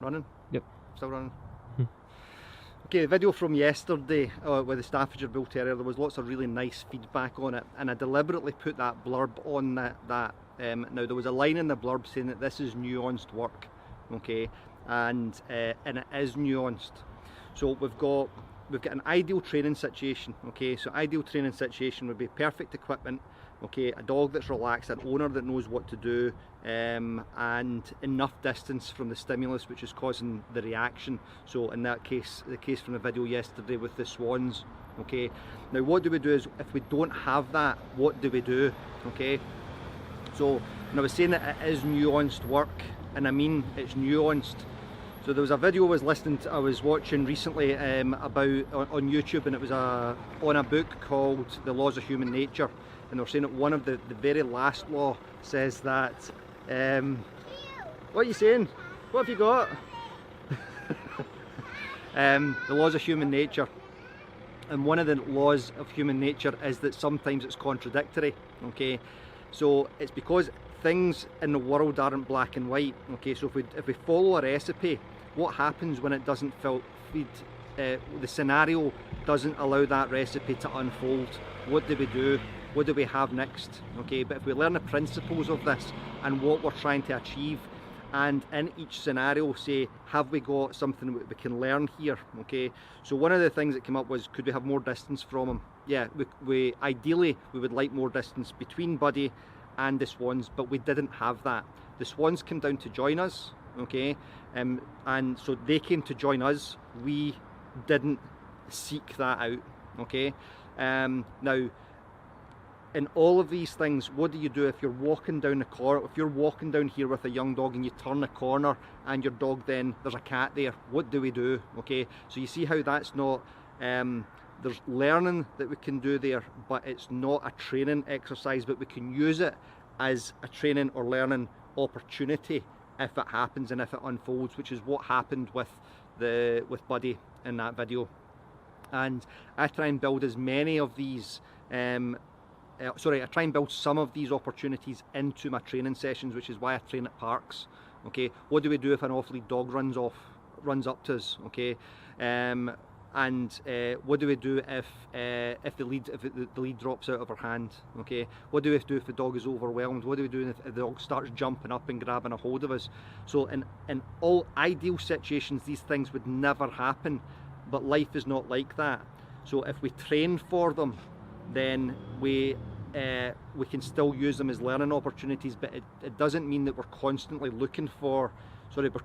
Running? Yep. Still running? Okay, the video from yesterday with the Staffordshire Bull Terrier, there was lots of really nice feedback on it, and I deliberately put that blurb on that. Now there was a line in the blurb saying that this is nuanced work, okay, and it is nuanced. So we've got an ideal training situation, okay. So ideal training situation would be perfect equipment, okay, a dog that's relaxed, an owner that knows what to do, and enough distance from the stimulus which is causing the reaction. So in that case, the case from the video yesterday with the swans, okay. Now what do we do is, if we don't have that, what do we do, okay? So, and I was saying that it is nuanced work, and I mean it's nuanced. So there was a video I was watching recently about on YouTube, and it was on a book called The Laws of Human Nature, and they were saying that one of the very last law says that what are you saying? What have you got? The laws of human nature, and one of the laws of human nature is that sometimes it's contradictory, okay. So it's because things in the world aren't black and white, okay. So if we follow a recipe, what happens when it doesn't feed the scenario doesn't allow that recipe to unfold? What do we do? What do we have next? Okay, but if we learn the principles of this and what we're trying to achieve, and in each scenario say, have we got something we can learn here? Okay, so one of the things that came up was, could we have more distance from him? Yeah, we ideally we would like more distance between Buddy and the swans, but we didn't have that. The swans came down to join us, okay, and so they came to join us. We didn't seek that out, okay. Now, in all of these things, what do you do if you're walking down the corner? If you're walking down here with a young dog and you turn a corner and your dog, then there's a cat there, what do we do? Okay, so you see how that's not, there's learning that we can do there, but it's not a training exercise, but we can use it as a training or learning opportunity if it happens and if it unfolds, which is what happened with Buddy in that video. And I try and build as many of these I try and build some of these opportunities into my training sessions, which is why I train at parks. Okay, what do we do if an off-lead dog runs up to us? Okay, and what do we do if the lead drops out of our hand? Okay, what do we do if the dog is overwhelmed? What do we do if the dog starts jumping up and grabbing a hold of us? So in all ideal situations, these things would never happen, but life is not like that. So if we train for them, then we can still use them as learning opportunities, but it doesn't mean that we're constantly we're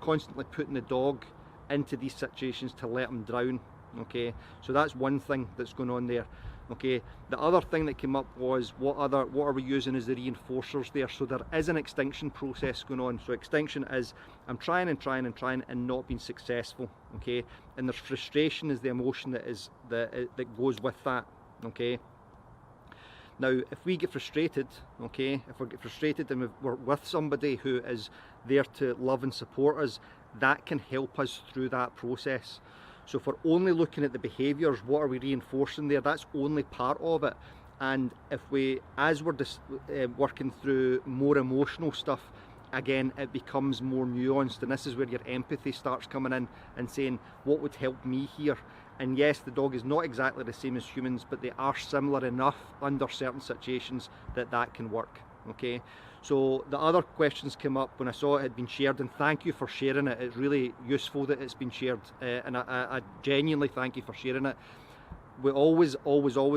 constantly putting the dog into these situations to let him drown, okay. So that's one thing that's going on there, okay. The other thing that came up was, what are we using as the reinforcers there? So there is an extinction process going on. So extinction is, I'm trying and not being successful, okay, and there's frustration is the emotion that goes with that, okay. Now, if we get frustrated, okay, if we get frustrated and we're with somebody who is there to love and support us, that can help us through that process. So if we're only looking at the behaviours, what are we reinforcing there? That's only part of it. And if as we're working through more emotional stuff, again, it becomes more nuanced, and this is where your empathy starts coming in and saying, what would help me here? And yes, the dog is not exactly the same as humans, but they are similar enough under certain situations that can work, okay. So the other questions came up when I saw it had been shared, and thank you for sharing it. It's really useful that it's been shared, and I genuinely thank you for sharing it. We always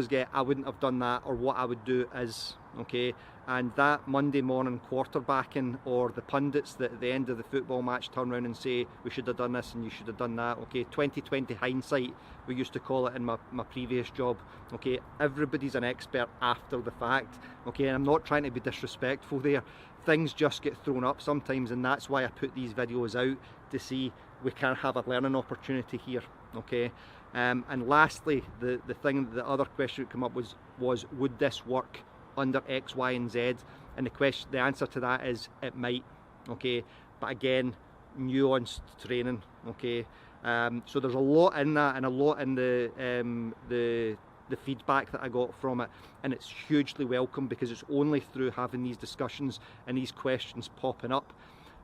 get, I wouldn't have done that, or what I would do is, okay. And that Monday morning quarterbacking, or the pundits that at the end of the football match turn around and say, we should have done this and you should have done that, okay, 2020 hindsight, we used to call it in my previous job, okay. Everybody's an expert after the fact, okay, and I'm not trying to be disrespectful there. Things just get thrown up sometimes, and that's why I put these videos out, to see we can have a learning opportunity here, okay. And lastly, the other question that came up was would this work under X, Y, and Z? And the answer to that is it might, okay. But again, nuanced training, okay. So there's a lot in that, and a lot in the feedback that I got from it, and it's hugely welcome, because it's only through having these discussions and these questions popping up,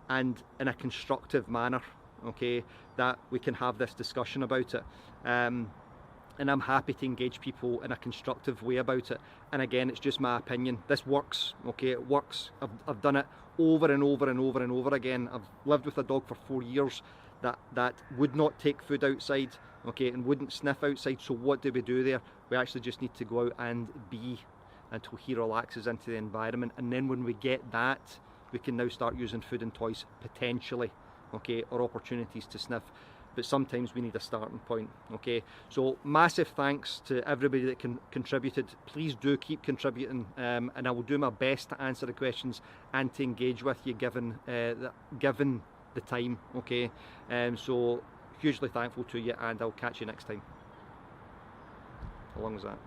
and in a constructive manner, okay, that we can have this discussion about it. And I'm happy to engage people in a constructive way about it. And again, it's just my opinion. This works, okay, it works. I've done it over and over and over and over again. I've lived with a dog for 4 years that would not take food outside, okay, and wouldn't sniff outside. So what do we do there? We actually just need to go out and be until he relaxes into the environment. And then when we get that, we can now start using food and toys potentially, okay, or opportunities to sniff. But sometimes we need a starting point, okay? So massive thanks to everybody that contributed. Please do keep contributing, and I will do my best to answer the questions and to engage with you given the time, okay? So hugely thankful to you, and I'll catch you next time. How long was that?